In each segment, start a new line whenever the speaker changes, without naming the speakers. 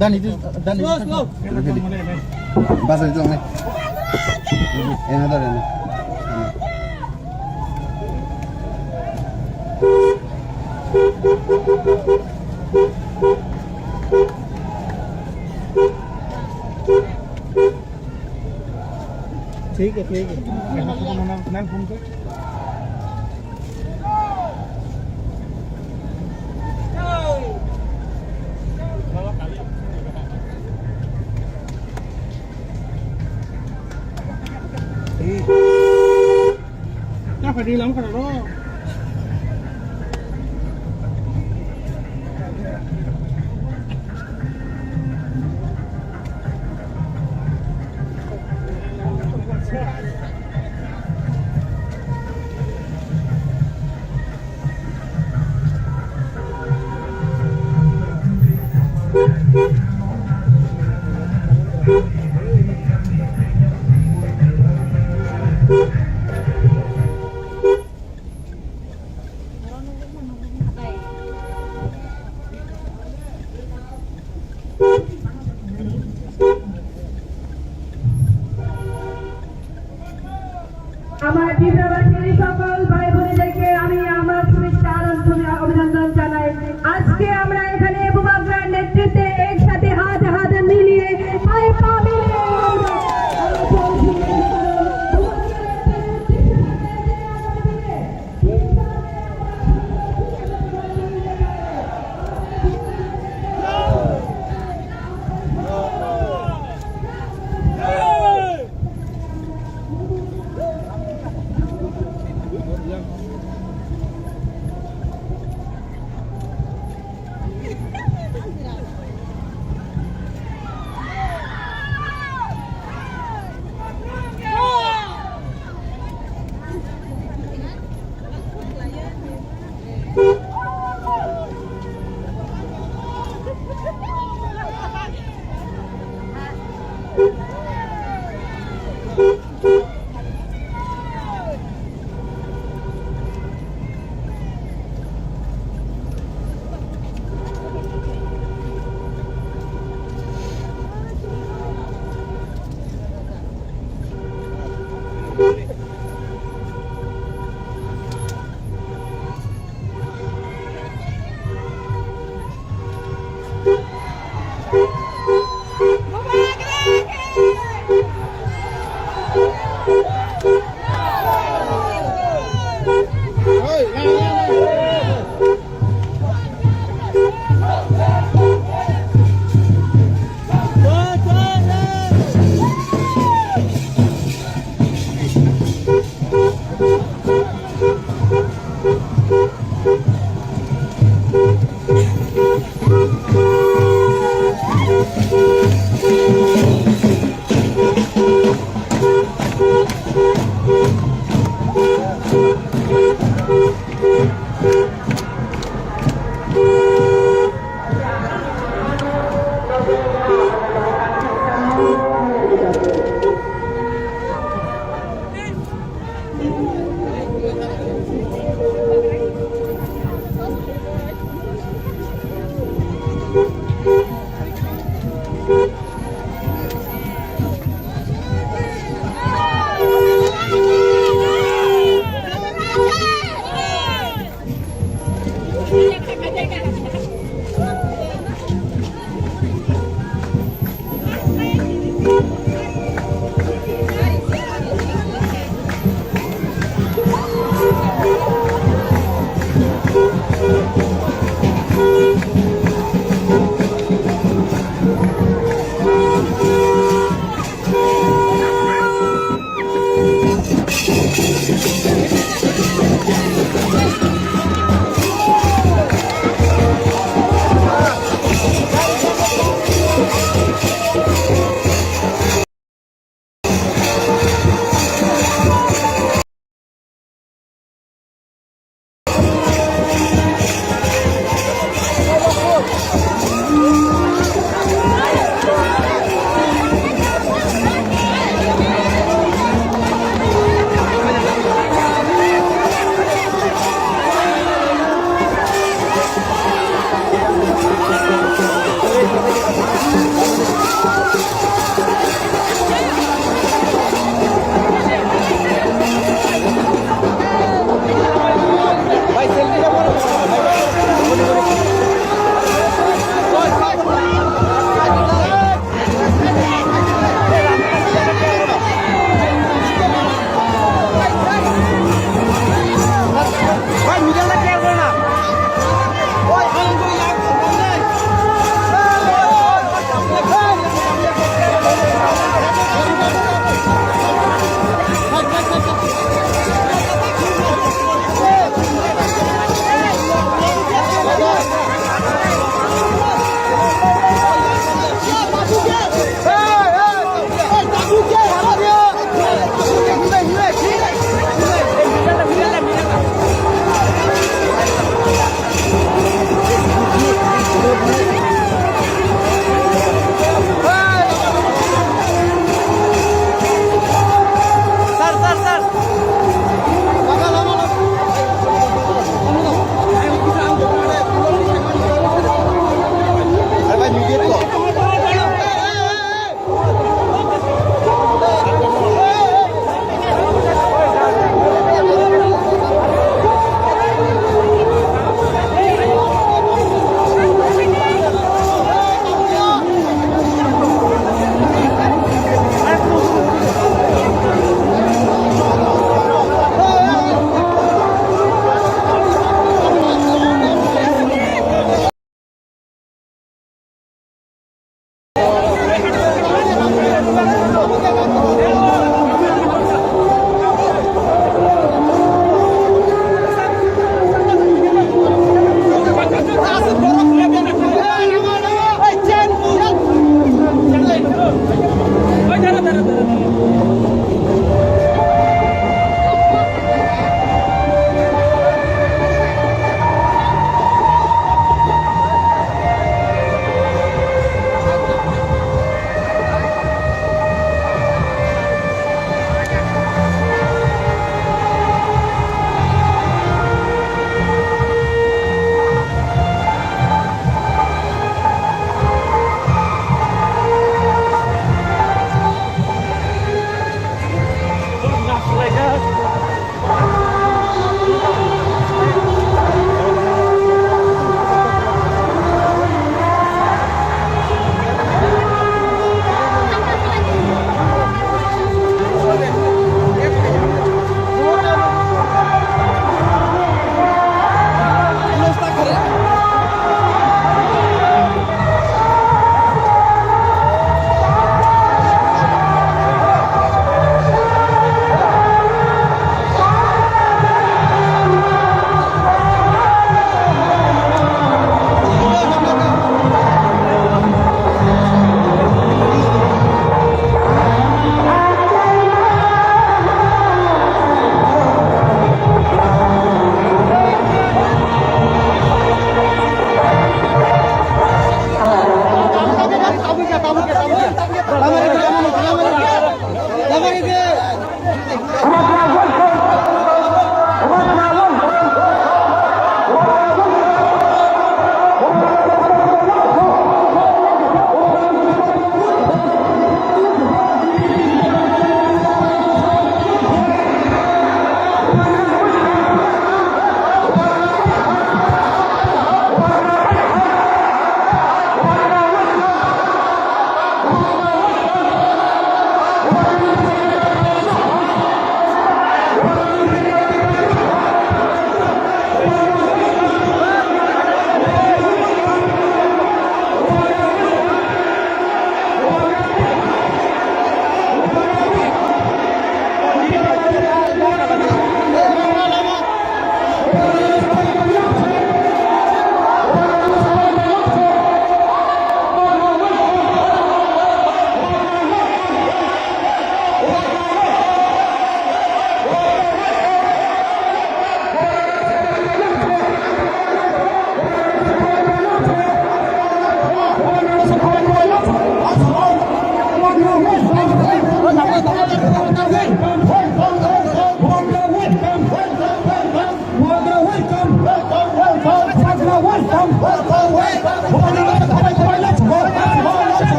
Dan itu bahasa itu nih. Ini ada ini. ठीक है नल phone पे chắc phải đi lắm cả đó.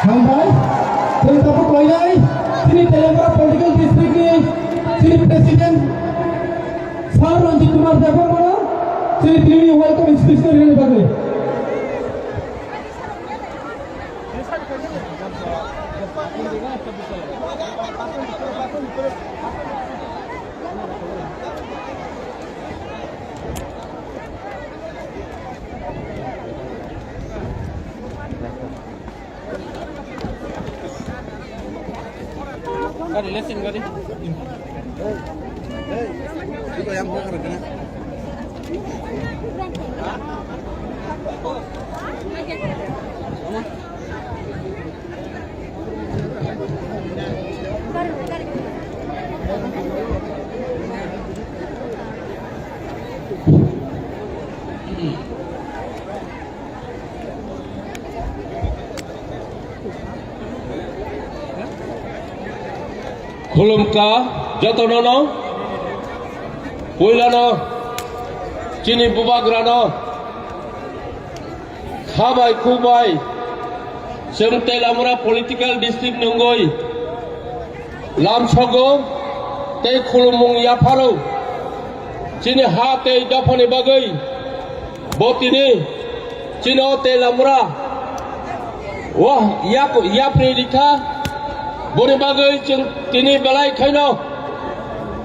Sampai terdapat layai sini Telangana Political District ni sini Presiden Sar Ranjit Kumar Devor mana sini তিনি welcome institution ini bagai
Gadi listen gadi.
Itu yang mau kerja.
Khulumka jotonono poilano chini bubagrano khabai kubai जों तेलामुरा political district नंगoi लामसगो ते खुलुमुं याफारो chini ha te dafani bagai botini chino तेलामुरा wah yapri dikha boni bagai जों tini belai khaino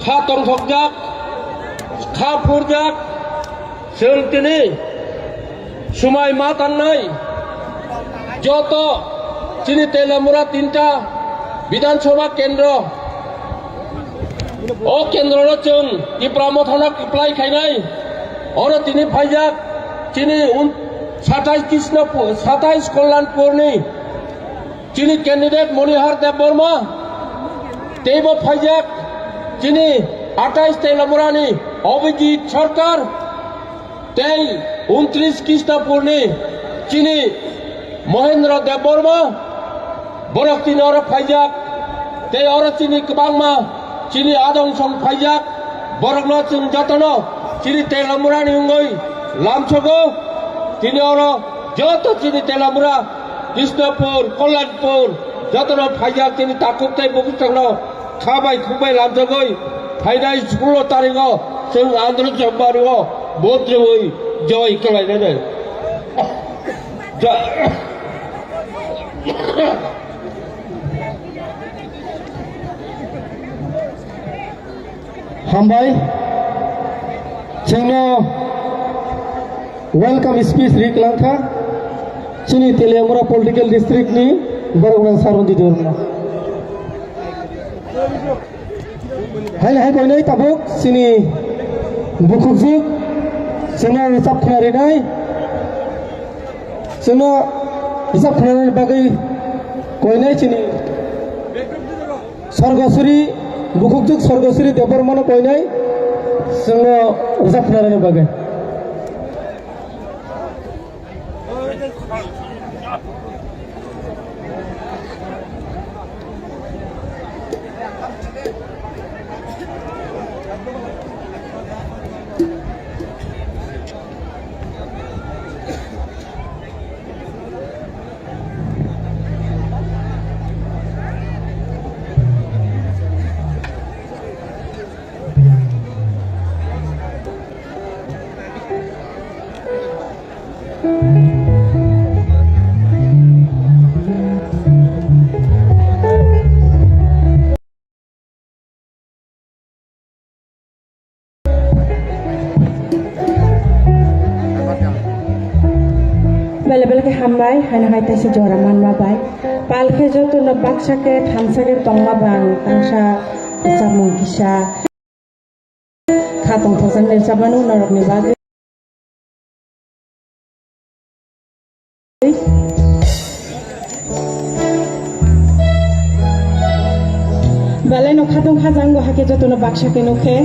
kha tongthokjak kha furjak जों tini sumai ma tannai joto chini तेलामुरा tinta বিধানসভা কেন্দ্র ও কেন্দ্র जों ইপ্রামথনা apply খাইনাই और তিনি ফাইজাক chini 27 কল্যাণপুরনি chini ক্যান্ডিডেট মনিহার Debbarma তেইবো ফাইজাক chini 28 তেলামুরানি Abhijit সরকার তেই 29 কৃষ্ণপুরনি chini Mahendra Debbarma borok chini oro faijak tei oro chini kwbangma chini adongson faijak borokno जों jotono chini telamurani ungoi lamsogo tini oro যত চিনি তেলামুরা কৃষ্ণপুর কল্যাণপুর যত ফাইজাক চিনি তাকুবতাই বকুসংল খাবাই খুবাই লামজगै फाइनाय 16 तारिखआव जों आन्दोलन समबारिआव मन्त्रियै जय खालायनानै
हामबाय जोंनो वेलकाम स्पीच रिक्लांखा चिनी तेलियामुरा पॉलिटिकल डिस्ट्रिक्ट नि बरगुना सारन्ति दोरना हाय हाय कोइनै ताबुक चिनी बुकुजुक जोंनो हिसाब खालामनाय जोंनो हिसाब खालामनाय बागै कोइनै चिनी स्वर्गश्री बुकुजुक स्वर्गश्री देवबर्मन कोइनै जोंनो हिसाब खालामनाय बागै
बेले के हामबाय हायना हायते से जरा मानवा बाय पाल के जो तो न बाक्सा के थामसा के तंगला बांग तांसा सामु किसा खातम थसन ने साबानु नरकनि बागै बेले न खातम खाजांगो हाके जो तो न बाक्सा के नखे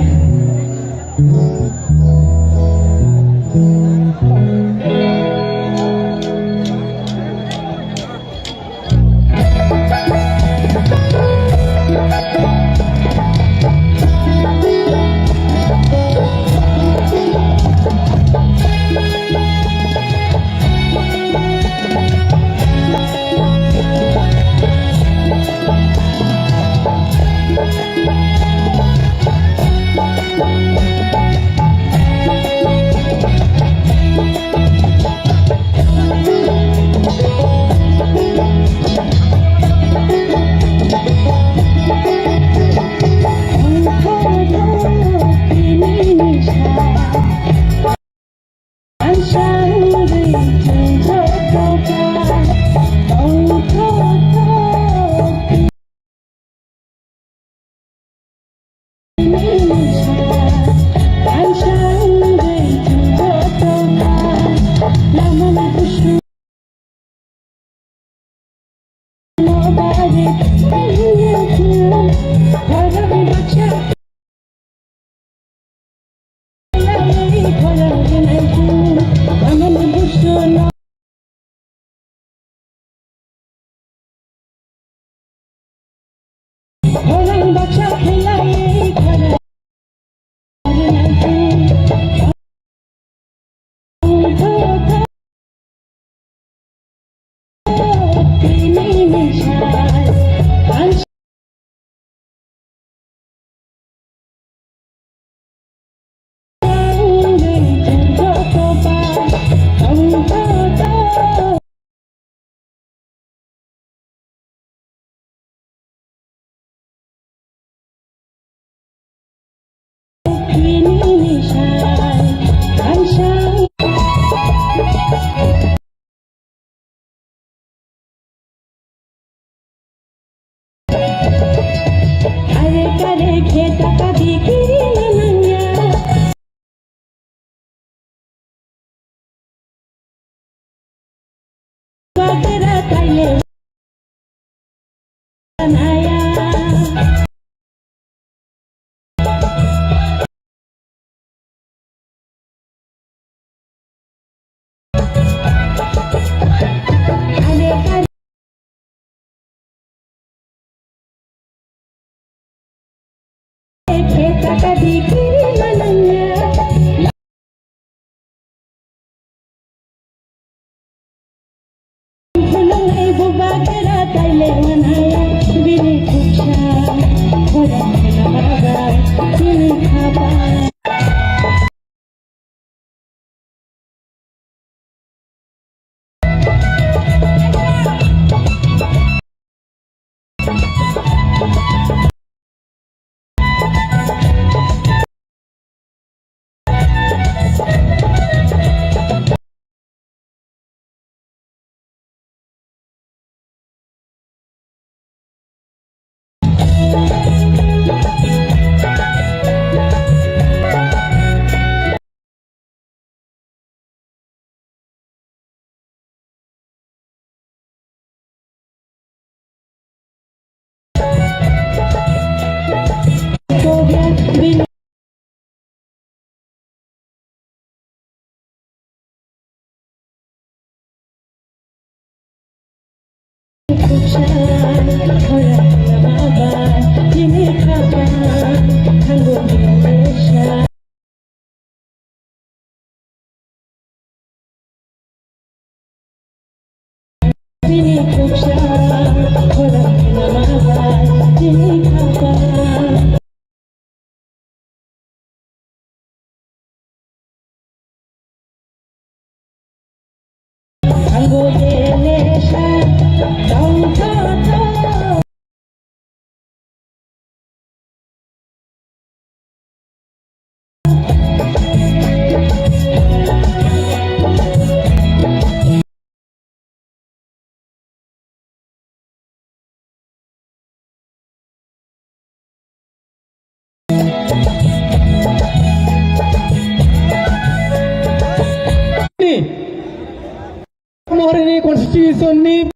Hari ini konstitusi ni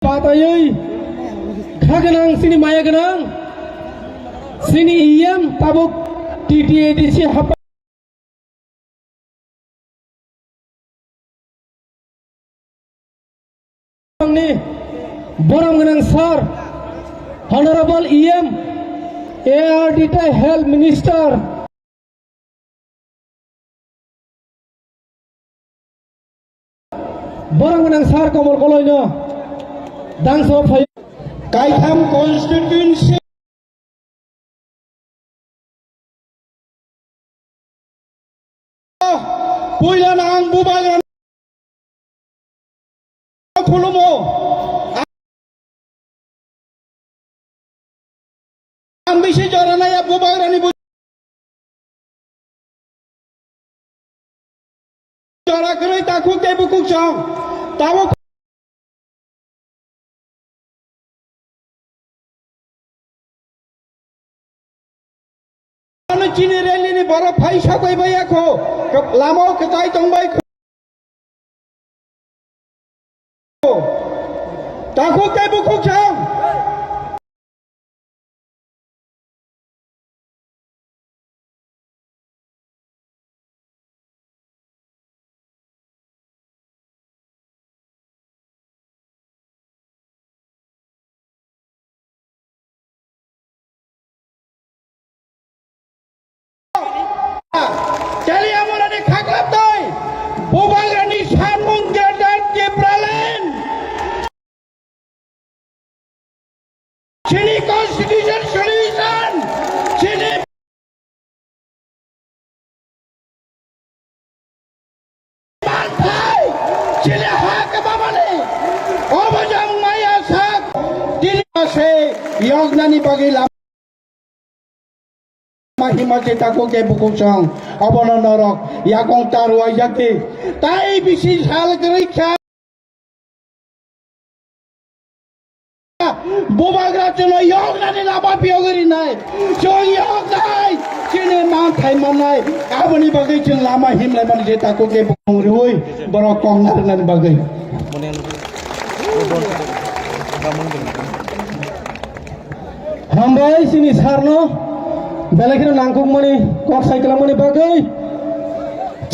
patayai kagenang sini maya genang sini iyam tabuk TTADC hapa ni borang genang sar Honorable iyam ARD Health Minister borang menang sar komor kolonya dan so phay
Kaitham constituency puila nang bubagan khulumo ambisi jorana ya bubagan ni jora kene takut ke buku chong tawo chini rally ni bora phaisa koi baya ko lamo ke tai tong bai ko takut ke buku chong Cali amor ada kaklap toy, bubang rani sambung jalan Jibralen. Sini constitution solution, sini partai, sini hak babane. Obajang maya sak, dili se yognani bagi lam. Mahimati tako ke buku chong abono norok yakong tarwa yakti tai bisi sal kerikha bobagra chono yog na ni laba piogeri nai chong yog nai chine man thai manai aboni bagai chin lama him lai man je tako ke bukong roi borok kong nar nan bagai
hambai sini sarno belakira nangkung mani kok cycle mani bagai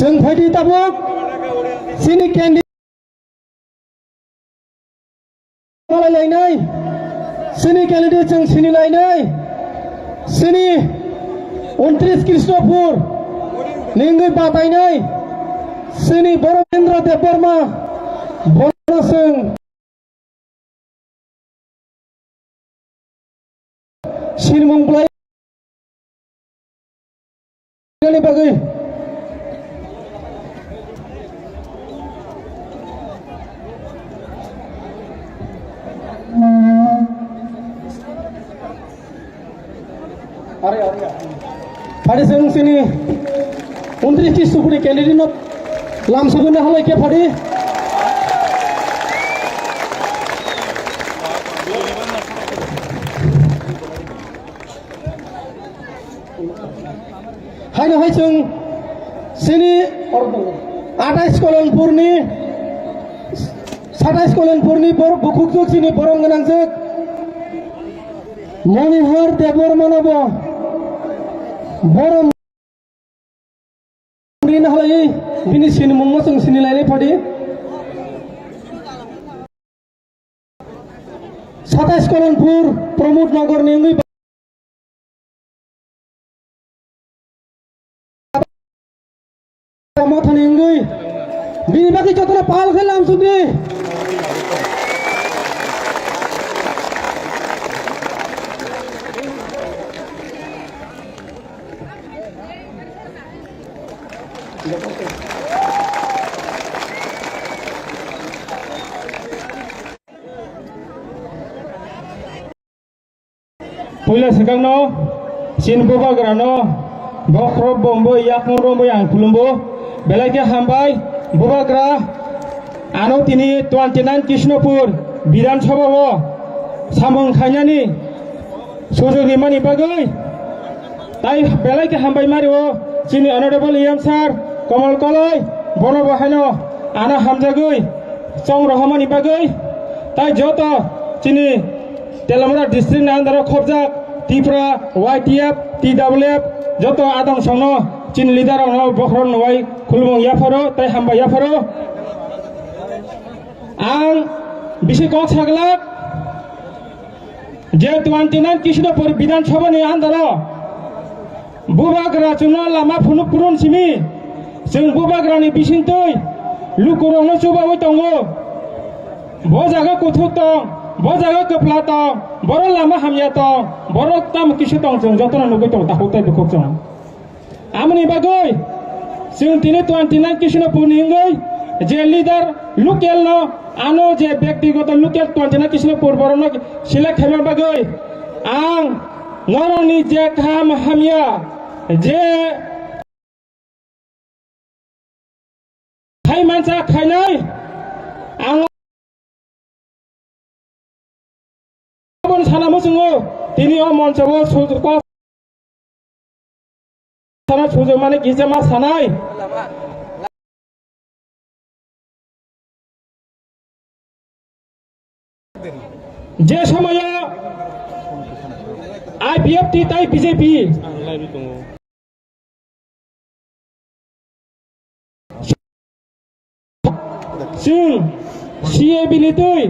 jeng phadi tabuk sini candy malai lai nai sini candidate jeng sini lai nai sini 29 Krishnapur ninggai patai nai sini Boromendra Deborma Boroseng sini memulai ini bagi Pada seng sini untuk Supri Candidat langsung guna halai ke Padi Hai na hai seng sini 28 Kolonpur ni 27 Kolonpur ni bukuk juk sini borong genang juk Monihar Debor Manobo Borom ini halai ini sini memasang sini lain Padi 27 Kolonpur Pramod Nagar ni Matan enggui bini bagi contohnya pal ke langsung ni Pula sekarang no sin boba grano bokro bombo yak rombo yang kulumbo Belagi hambai Bobagra Ano tini 29 Krishnapur Bidan Sabha Samong Khanyani Sujog Nimani Bagai Tai belagi hambai Mario Sini Honorable Iam Sar Kamal Koloi Bono Bahano Ana Hamzagui Song Rahmani Bagai Tai Joto Sini Telamara District Nandara Khobjak Tipra YTF TWF Joto Adang Sono Chin leader orang Bokron Wai Kulmong Yafaro Tai Hamba Yafaro Ang Bisi Kok Saglak Je 29 Krishnapur Bidan Sabha ni Andara Bobagra Chuna Lama Phunuk Purun Simi Sing Bobagra ni Bisintoi Lukurong no Chuba Wai Tongo Bojaga Kuthuk Tong Bojaga Kepla Tong Boro Lama Hamya Tong Boro Tam Kishu Tong Chung Jotona Nugai Tong Tahuk Tai Bukuk Chung Amni Bagai Sing tini 29 Krishnapur Ningai Je leader Lukel no Ano je Byaktigoto Lukel 29 Krishnapur Borono Silek Hema Bagai Ang Ngorong ni je Kham Hamya Je Khai Mansa Khainai Ang Bon Sanamu Sungo Tini O Monsawo Sudko Sana sujo mane kise mas sanai je samaya IPF ti tai BJP sing CAB ni toi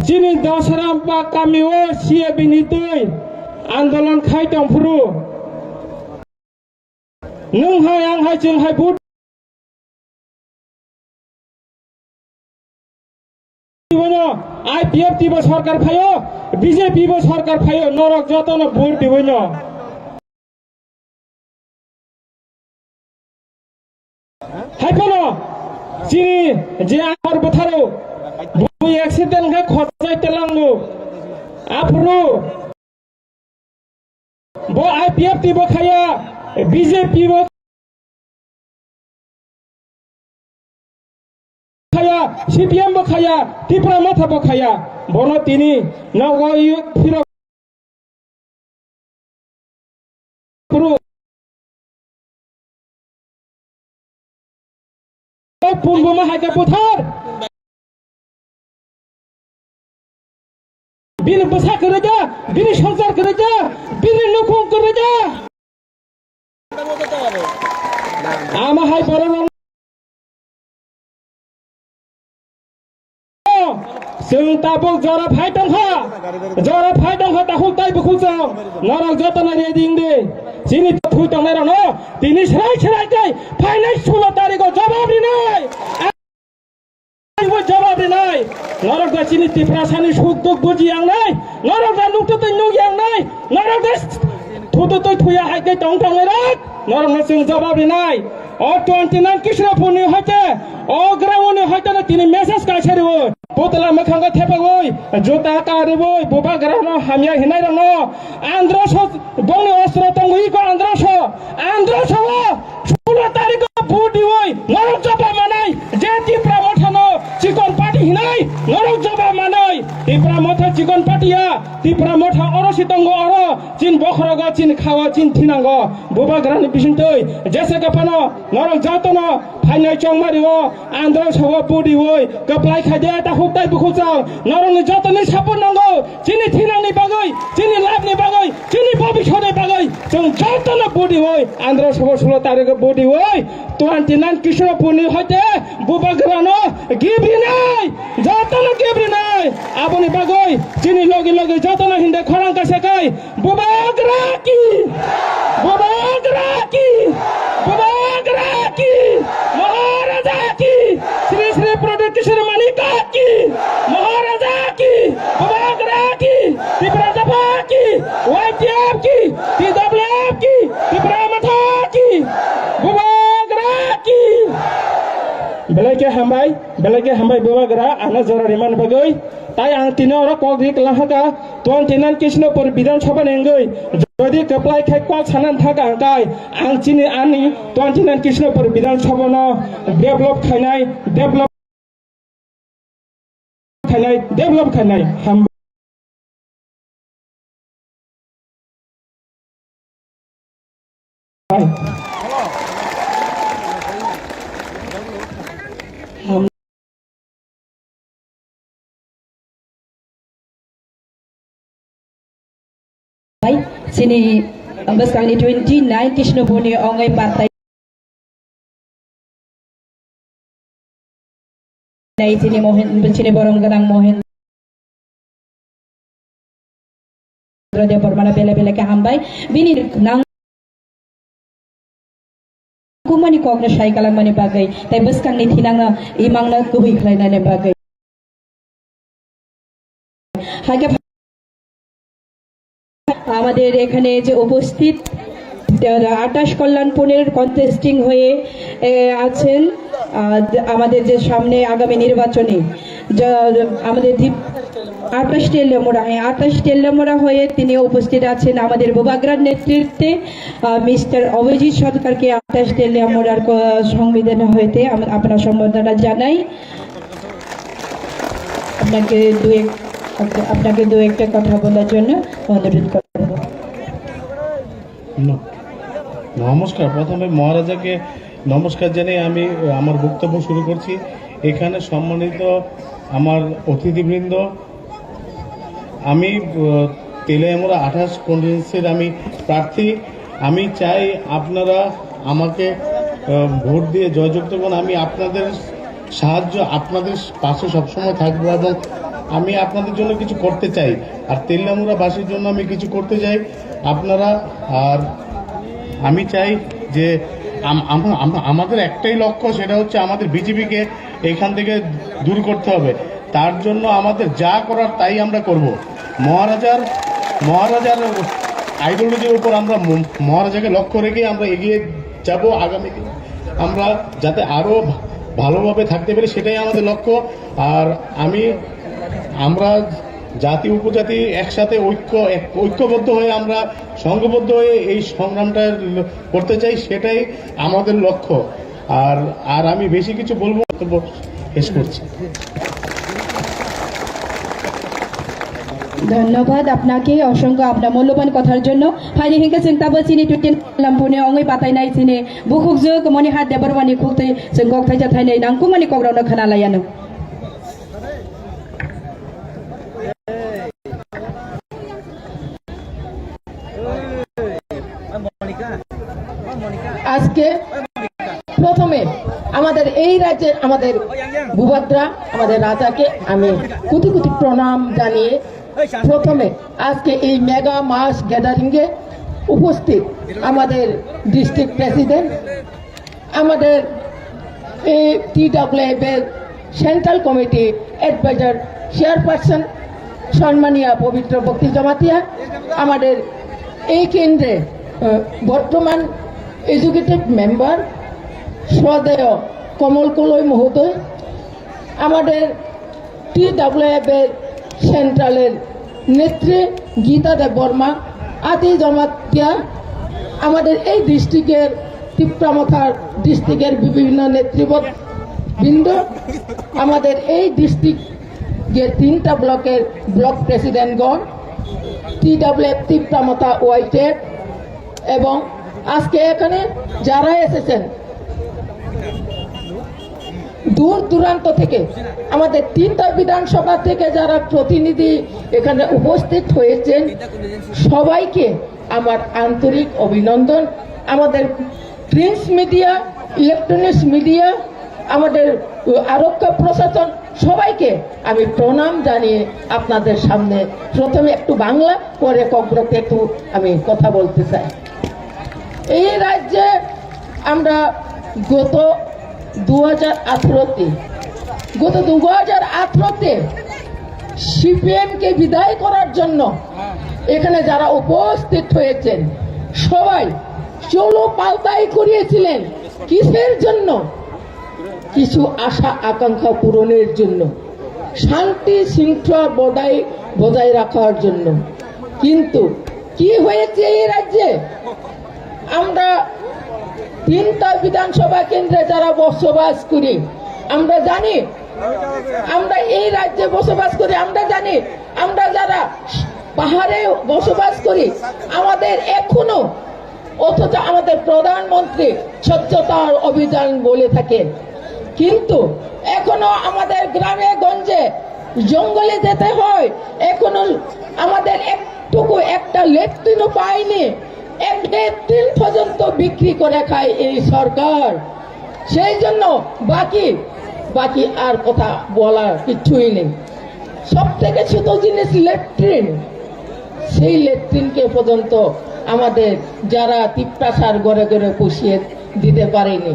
sini dasaram pa kamiwo CAB ni toi andolan khai tongpuru Nung hai ang hai chung hai put IPF tiba sarkar phayo BJP bo sarkar phayo norak joto na vote dibono hai kono sini je ar batharo bo accident ga khojai telangu apru bo IPF tiba khaya BJP bo khaya CPM bo khaya Tripura Matha bo khaya bono tini nagoi phiro puru punbo ma haika puthar bin basa karaja bin sanjar karaja bin nukhung karaja ama hai parang sing tabuk jara phai tangha tahuk tai bukhul chang naral jotana reding de sini থুই তংনাই রং তিনি সেরাই কে final 16 তারিখে জবাব নাই জবাব নাই নরক চিনি তিফরাসানি সুখ দুঃখ বুঝি আং নাই নরক নুকতো তৈ নুগি আং নাই নরক থুতো তৈ থুয়া হাইকে টং টংলাই রাখ নরক जों জবাব নাই ও 29 কৃষ্ণপুরনি হইতে ও গ্রাউনি হইতে তিনি মেসেজ কাছেরিবো बोतला मखांगा थेपागोय जोता कारिबोय बोबा ग्रानो हामिया हिनाय रंग आंद्रसो बंनि अस्त्र तंगुई को आंद्रसो 16 तारिख बुदिवोय नरक जबा मानाय जे तिप्रा मथानो चिकन पार्टी हिनाय नरक जबा मानाय तिप्रा मथा चिकन पार्टीया तिप्रा मथा अरसि तंगो अरो चिन बखरगो चिन खावा चिन थिनांगो बोबा ग्रानि बिसिंतै जेसे गपानो नरक जातनो फाइनाय चंमारिओ आंद्रसो बुदिवोय गप्लाय खादे ता हुक्ताय बुखुचाव नरंनि जतनै सापर्ट नांगौ चिनि थिनांनि बागै चिनि लाभनि बागै चिनि भबिष्यनि बागै जों जतनै बुदिवोय आंद्र 16 तारिख बुदिवोय 29 কৃষ্ণপুরনি হইতে বুবাগ্রানো গিবিনাই जतनै गिब्रिनाय आबनि बागै चिनि लगे लगे जतनै हिंदे खरां कासेकाय बुबाग्रा की महाराजा की श्री श्री प्रोडक्ट किशोर मानिका की महाराजा की बुबाग्रा की तिप्रा जफा की वाईटीएफ की टीडब्ल्यूएफ की तिप्रा मथा की बुबाग्रा की बेलायके हामबाय बुबाग्रा आंना जरारि मान बागै ताई आं तिनो र कग्रि लाहागा 29 কৃষ্ণপুর বিধানসভা নেঙ্গै যদি कप्लाय खाय कल सानान थागा गाय आं चिनि आनि 29 কৃষ্ণপুর বিধানসভা न डेभलप खायनाय हाम
sini Beskang 29 Krishnapurni ongai partai nai sini Mohen sini borong gadang Mohen Raja Permana bela ke hambai bini nang kumani kogna shai kalang mani bagai tai Beskang ni thinang na imang na kuhui khlaina ne bagai hage আমাদের এখানে যে উপস্থিত 28 কল্যাণপুরের contesting হয়ে আছেন আমাদের যে সামনে আগামী নির্বাচনে আমাদের 28 টেলিয়ামোড়া হয়ে তিনি উপস্থিত আছেন আমাদের বুবাগ্রার নেতৃত্বে মিস্টার অভিজিৎ সরকারকে 28 টেলিয়ামোড়ার সংবিধান হইতে আপনারা সম্বর্ধনা জানাই আপনাকে দু একটা কথা বলার জন্য অনুরোধ করব
নমস্কার প্রথমে মহারাজাকে নমস্কার জানিয়ে আমি আমার বক্তব্য শুরু করছি এখানে সম্মানিত আমার অতিথিবৃন্দ আমি তেলিয়ামোড়া 28 কনস্টিটিউয়েন্সির আমি প্রার্থী আমি চাই আপনারা আমাকে ভোট দিয়ে জয়যুক্ত করুন আমি আপনাদের সাহায্য আপনাদের পাশে সবসময় থাকবো এবং আমি আপনাদের জন্য কিছু করতে চাই আর তেলিয়ামোড়াবাসীর জন্য আমি কিছু করতে চাই আপনারা আর আমি চাই যে আমাদের একটাই লক্ষ্য সেটা হচ্ছে আমাদের বিজেপিকে এখান থেকে দূর করতে হবে তার জন্য আমাদের যা করার তাই আমরা করব মহারাজার আইডিওলজির উপর আমরা মহারাজাকে লক্ষ্য রেখে আমরা এগিয়ে যাব আগামী দিনে আমরা যাতে আরও ভালোভাবে থাকতে পারি সেটাই আমাদের লক্ষ্য আর আমরা জাতি উপজাতি একসাথে ঐক্যবদ্ধ হয়ে আমরা সংঘবদ্ধ হয়ে এই সংগ্রামটা করতে চাই সেটাই আমাদের লক্ষ্য আর আমি বেশি কিছু বলবো শেষ করছি
ধন্যবাদ আপনাকে অসংখ্য আপনার মূল্যবান কথার জন্য ফাইনি হিংকে চিন্তাবো চিনি টুটেন লাম্পুনে অঙ্গই পাতাইনাই চিনি বুকুক যোগ মনি হাত দেবরমানি খুকতে जों गखथाय जाथायनाय नांकुमानि कग्रावनो खोनालायानो
আজকে প্রথমে আমাদের এই রাজ্যের আমাদের বুবাগ্রা আমাদের রাজাকে আমি কোটি কোটি প্রণাম জানিয়ে প্রথমে আজকে এই মেগা মাস গ্যাদারিং এ উপস্থিত আমাদের ডিস্ট্রিক্ট প্রেসিডেন্ট, আমাদের এই TWF এর সেন্ট্রাল কমিটি অ্যাডভাইজার চেয়ারপারসন সম্মানীয় পবিত্র ভক্তি জমাতিয়া, আমাদের এই কেন্দ্রে বর্তমান এডুকেটিভ মেম্বার শ্রদ্ধেয় কমল কলই মহোদয়, আমাদের TWF এর সেন্ট্রালের নেত্রী গীতা দেব বর্মা আদি জমাতিয়া, আমাদের এই ডিস্ট্রিক্টের তিপ্রামথার ডিস্ট্রিক্টের বিভিন্ন নেতৃবৃন্দ, আমাদের এই ডিস্ট্রিক্টের 3টা ব্লকের ব্লক প্রেসিডেন্টগণ, TWF তিপ্রামথা ওয়াইটেড, এবং আজকে এখানে যারা এসেছেন দূর দূরান্ত থেকে, আমাদের 3টা বিধানসভা থেকে যারা প্রতিনিধি এখানে উপস্থিত হয়েছেন, সবাইকে আমার আন্তরিক অভিনন্দন। আমাদের প্রিন্ট মিডিয়া, ইলেকট্রনিক্স মিডিয়া, আমাদের আরক্ষা প্রশাসন, সবাইকে আমি প্রণাম জানিয়ে আপনাদের সামনে প্রথমে একটু বাংলা, পরে কগ্রতে একটু আমি কথা বলতে চাই। এই রাজ্যে আমরা গত 2018-তে সিপিএমকে বিদায় করার জন্য এখানে যারা উপস্থিত হয়েছেন সবাই চলো পাল্টাই করিয়েছিলেন। কিসের জন্য? কিছু আশা আকাঙ্ক্ষা পূরণের জন্য, শান্তি শৃঙ্খলা বজায় রাখার জন্য। কিন্তু কি হয়েছে এই রাজ্যে? আমরা 3টা বিধানসভা কেন্দ্রে যারা বসবাস করি, আমরা জানি, আমরা এই রাজ্যে বসবাস করি, আমরা জানি, আমরা যারা পাহাড়ে বসবাস করি, আমাদের এখনো, অথচ আমাদের প্রধানমন্ত্রী স্বচ্ছতার অভিযান বলে থাকেন, কিন্তু এখনো আমাদের গ্রামে গঞ্জে জঙ্গলে যেতে হয়, এখনো আমাদের একটুকু একটা লেট্রিনও পাইনি, এক লেট্রিন পর্যন্ত বিক্রি করে খায় এই সরকার। সেই জন্য বাকি আর কথা বলার কিছুই নেই। সব থেকে ছোট জিনিস লেট্রিন, সেই লেট্রিনকে পর্যন্ত আমাদের যারা তিপ্রাসার ঘরে ঘরে পুষিয়ে দিতে পারেনি।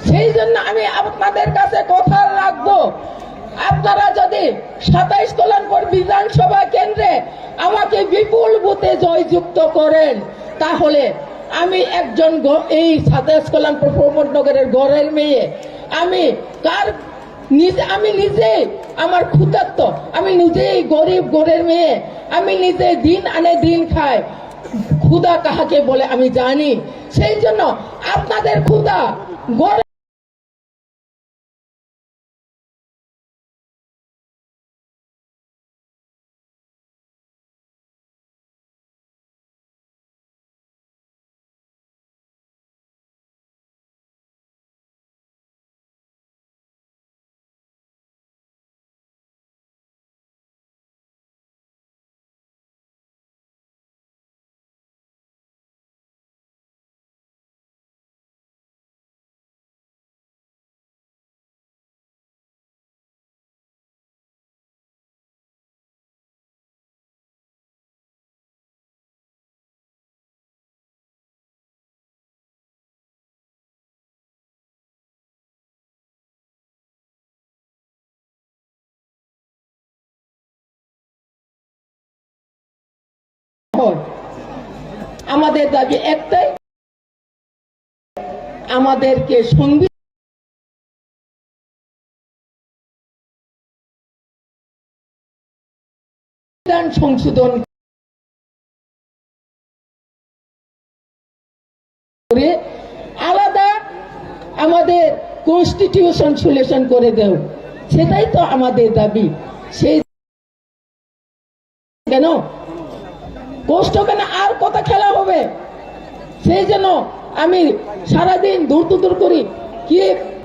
সেই জন্য আমি আপনাদের কাছে কথা রাখবো, আপনারা যদি 27 কল্যাণপুর বিধানসভা কেন্দ্রে আমাকে বিপুল ভোটে জয়যুক্ত করেন, তাহলে আমি একজন এই 27 কল্যাণপুর প্রমোদনগরের ঘরের মেয়ে, আমি নিজে আমার ক্ষুধার্ত, আমি নিজেই গরিব ঘরের মেয়ে, আমি নিজে দিন আনে দিন খাই। ক্ষুধা কাহাকে বলে আমি জানি। সেই জন্য আপনাদের ক্ষুধা আমাদের দাবি একটাই, আমাদেরকে সংবিধান সংশোধন করে আলাদা আমাদের কনস্টিটিউশন সলিউশন করে দেও, সেটাই তো আমাদের দাবি। সেই কেন কষ্ট, কেন আর কত খেলা হবে? সেই জন্য আমি সারাদিন দূর করি, কি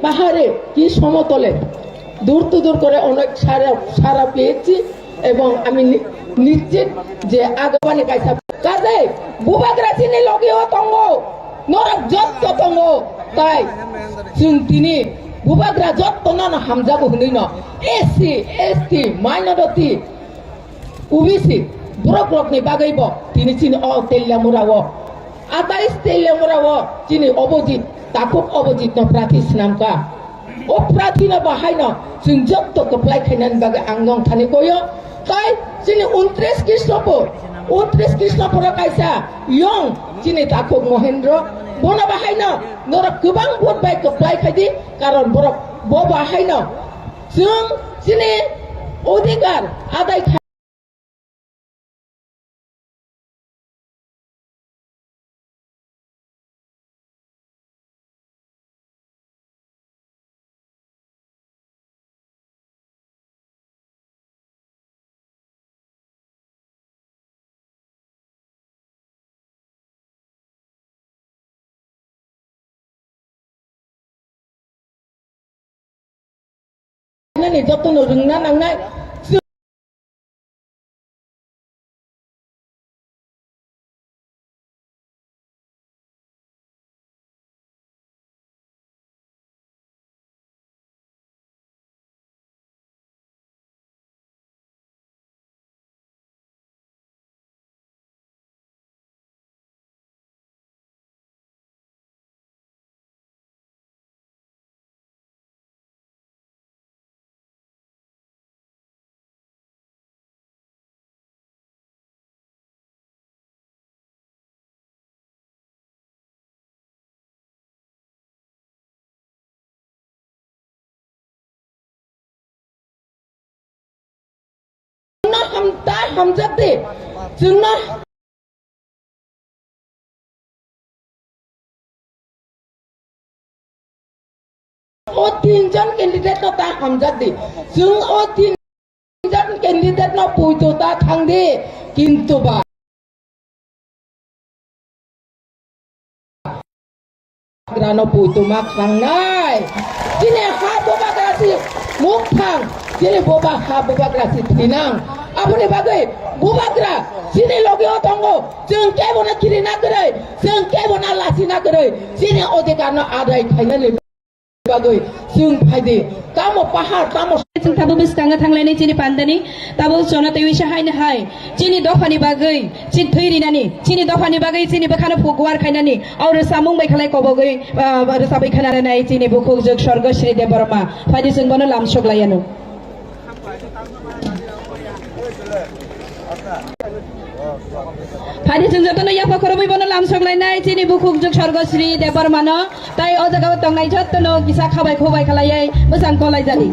পাহাড়ে কি সমতলে দূর করে অনেক সারা পেয়েছি, এবং আমি নিশ্চিত যে আগামী কাজে বুবাগরা চিনি লগেও তঙ্গ নরক যত তঙ্গ, তাই তিনি বুবাগরা যত নন হামজাবো হনি ন এসসি এসটি মাইনরিটি ওবিসি ব্রক ব্রকনি বাগাইব তিনি চিনি অ তেলিয়া মুরাও atais telengurawo sini opposite takut opposite no pratis namka o prati na bahai no sinjak to keplai kainan baga anggong thani koyo tai sini 29 Krishnapur kaisa yong sini takut Mohendro bona bahai no norak kubang buat baik keplai kaidi karon borok bo bahai no sini odikar adai ni joto no rungna nangnai हम जाते जोंना o 3 জন candidate no ta हम जाते जों o 3 জন candidate no puito ta thangde kintu ba grano puito mak thangnai sini ha boba grasi muk thang sini boba ha boba grasi thinang apuni bagai bubagra sini logi otongo जों केबोना किरिना गरै जों केबोना लासिना गरै sini अधिकारनो आदाय थाइनाले bagai जों फाइदे तामो पहाड़ तामो
जों ताबो बिस्तांगा थांलायनाय चिनि पान्दानि ताबो जना तैविसा हायनो हाय चिनि दफानि बागै चिन थैरिनानि चिनि दफानि बागै चिनि बखाना फुगवार खायनानि और सामुं बैखालाय कबगै रसाबै खानारानाय चिनि बुखु जोग स्वर्ग श्री देवबर्मा फाइदे जों बनो लामसगलायानो फाइदे जों जतनो याफा खरबै बनो लामसगलायनाय चिनि बुखु जोग स्वर्ग श्री देवबर्मानो ताइ अ जागाव तंनाय जतनो किसा खाबाय खोबाय खालायै मोजां कलाय जालि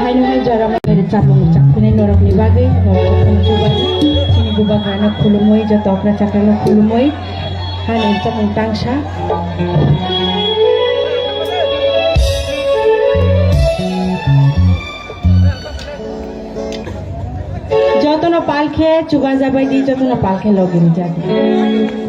हायनो हाय जरा मेरे चामung cakune norok ni bagai norok coba sini buba kana khulumoi jatokna cakrana khulumoi hane chamung tangsa जतनो पालखे चुगा जाबाय दि जतनो पालखे लगेनि जादि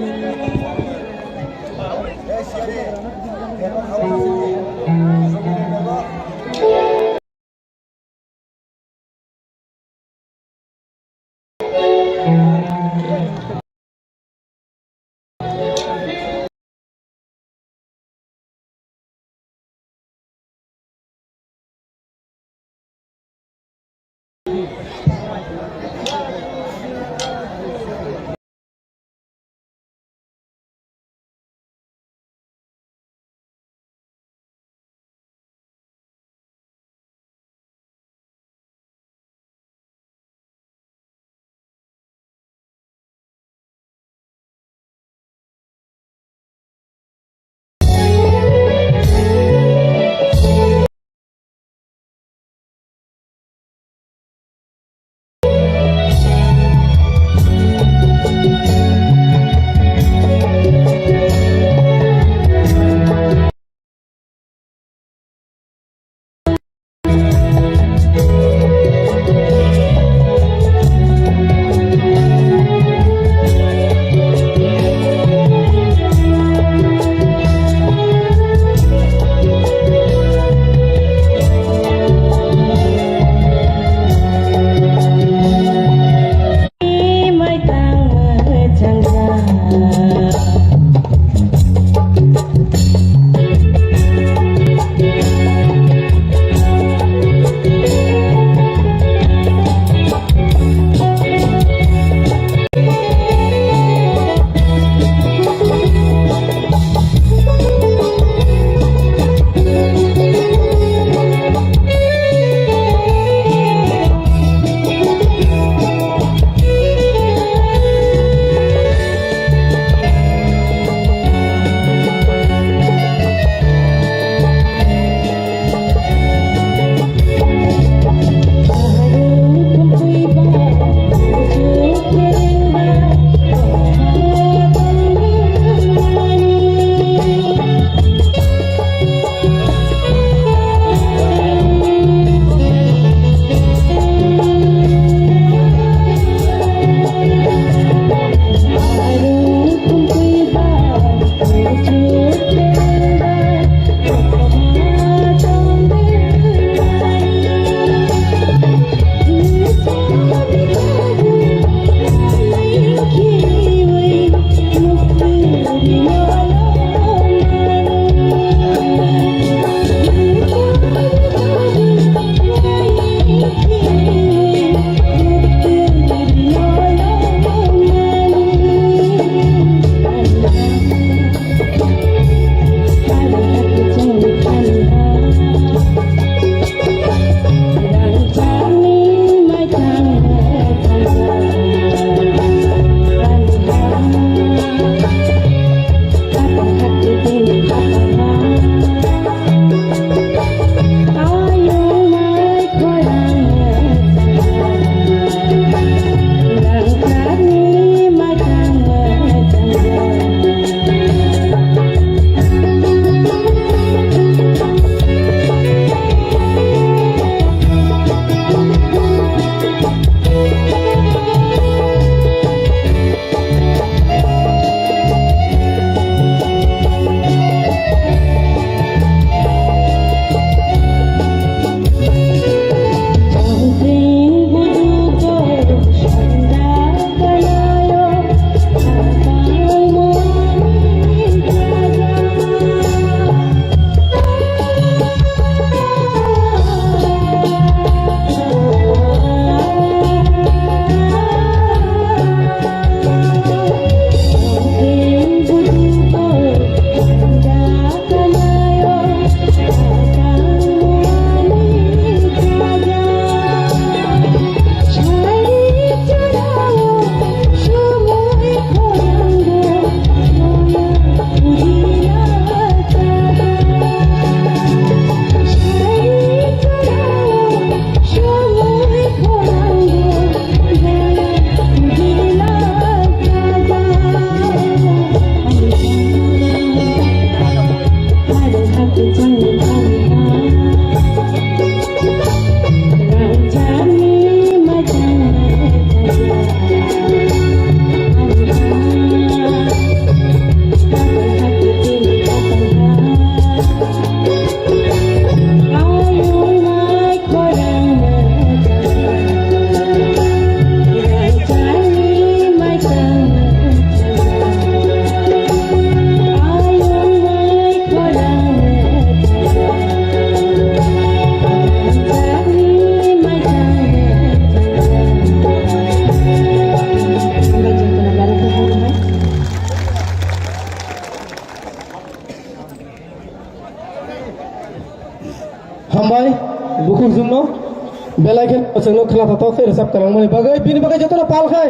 खेलायखेन जोंनो खेला थाथाव खै रोजाब खालामनायनि बागै बिनि बागै जतन पाल खाय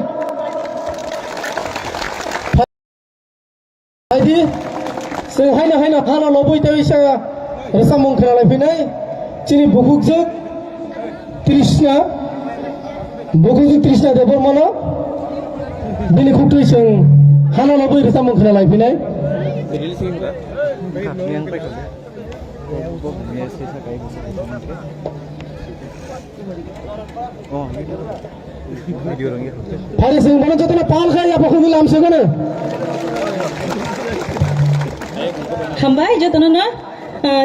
बायदि जों हायना हाना लबै तैसा रोजाब मुं खोनालायफैनाय जोंनि बुकुकजों कृष्णा देबरमन बिनि खुक्टै जों हाना लबै रोजाब मुं खोनालायफैनाय Hari sing mana jatuhnya pal kaya apa kau bilang segala?
Hambai jatuhnya na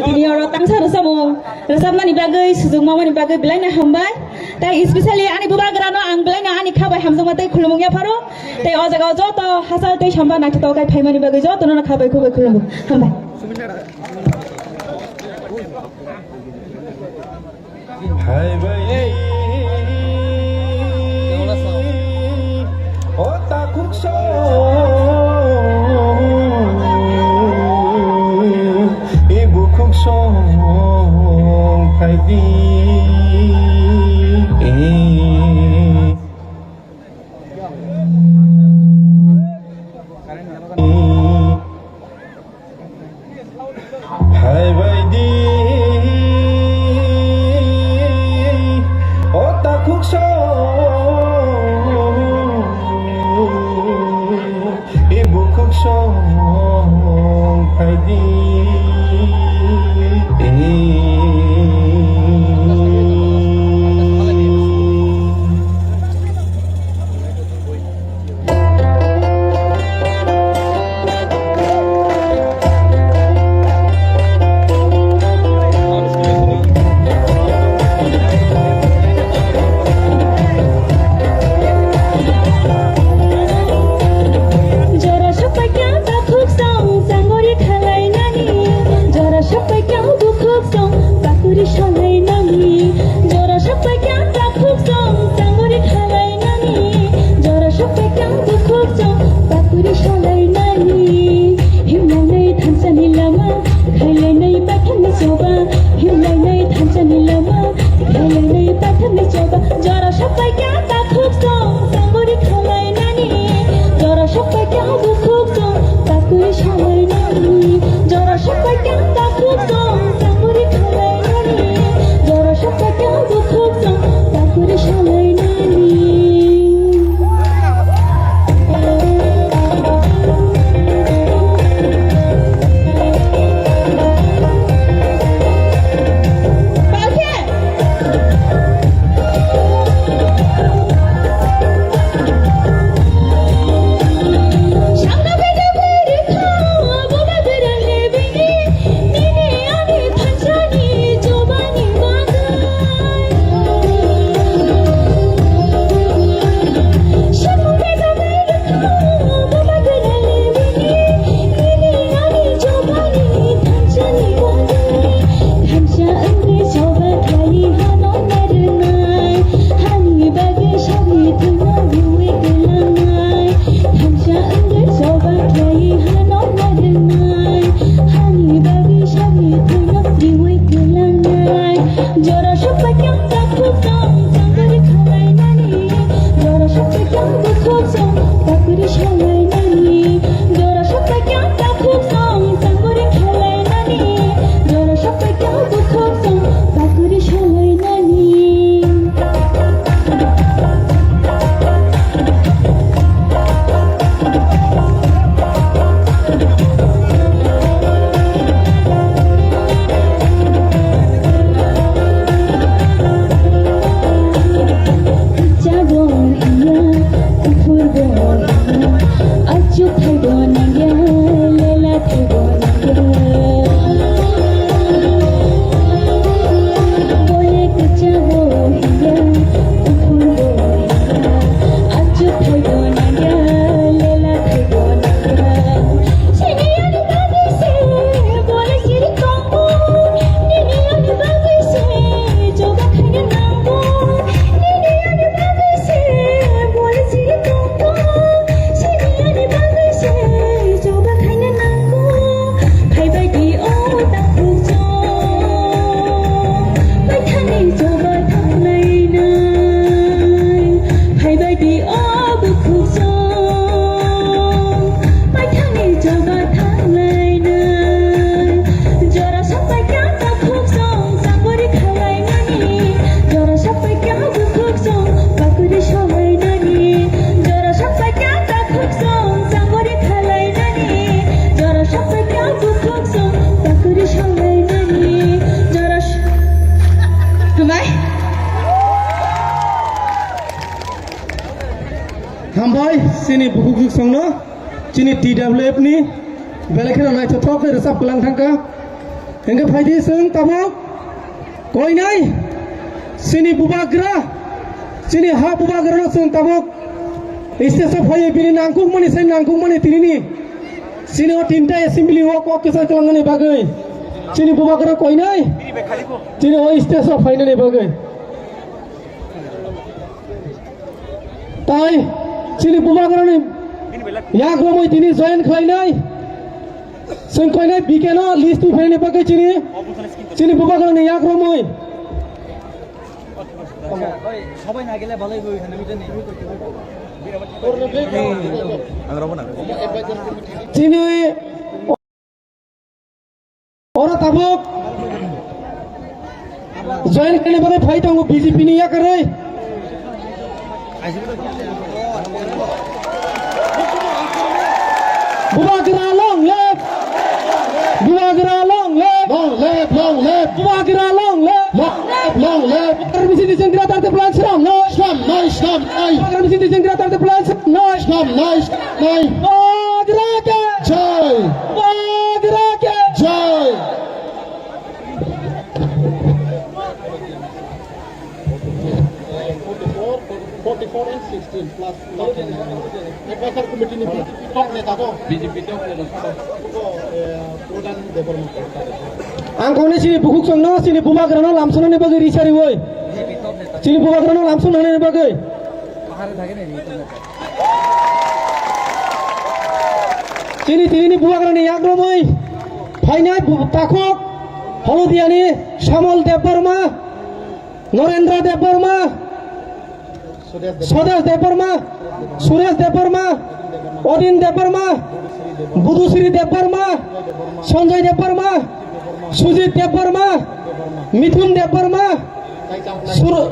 tini orang tangsa resam nani bagai sejumah mau ni bagai bilai na hambai. Tapi especially ani bubar gerano ang bilai na ani kabai hamzong mati kulumungnya paru. Tapi ojaga joto hasal teh hamba nak kita kai pay mani bagai joto na kabai kubai kulumung hambai.
Hai bayi, oh takut so, ibu kuk so, hai di, hai bayi. Ibu kuk song hai di
Shamba
sini buku songno sini TWF ni belakang naik cocok ke resap kelang tangka hingga faidi seng tabok koi nai sini bubagra sini ha bubagra seng tabok istesa faidi bini nangkung mani tini ni sini o tinta assembly o ko kisah kelangan ni bagai sini bubagra koi nai sini o istesa faidi ni bagai tai sini bubagra ni yak romoi tini join khlai nai sing koi nai bikeno list tu faidi bagai sini bubagra ni yak romoi
সবাই না গেলে ভালোই হবে এখানে মিটে নেই
sini orang tabuk join kene bade phai tango BJP ni ya kare bubagra long left bubagra long left bubagra long left permisi di jenggra tarte plan seram no permisi di jenggra tarte plan seram no bubagra ke jai angkone sini bukuk songno sini bubagrano lamsona ne bagai risari woi sini bubagrano lamsona ne bagai sini tini bubagrani yagromoi fainai takok holodiani Shamol Debarma Narendra Debarma Swadesh Debarma Suresh Debarma Odin Debarma Budusri Debarma Sanjay Debarma Sujit Debarma Mithun Debarma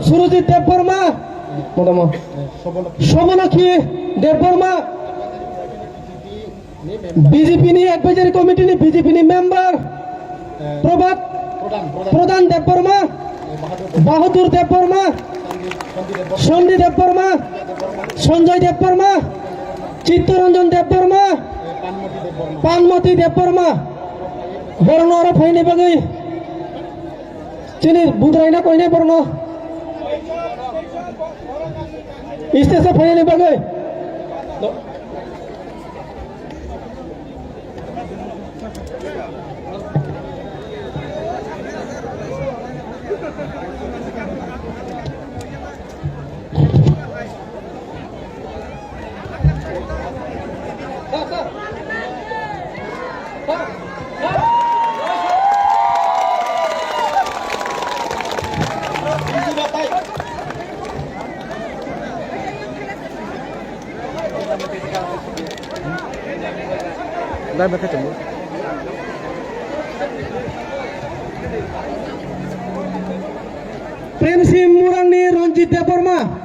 Surajit Debarma Shobalakhi Debarma BJP ni advisory committee ni BJP ni member Prabhat Pradhan Debarma Bahadur Debarma Sandi Debarma Sanjay Debarma Chittaranjan Debarma Panmati Debarma Borno ora phaini bagai sini budraina koine Borno istesa phaini bagai Prem Sim Murang ni Ranjit Debarma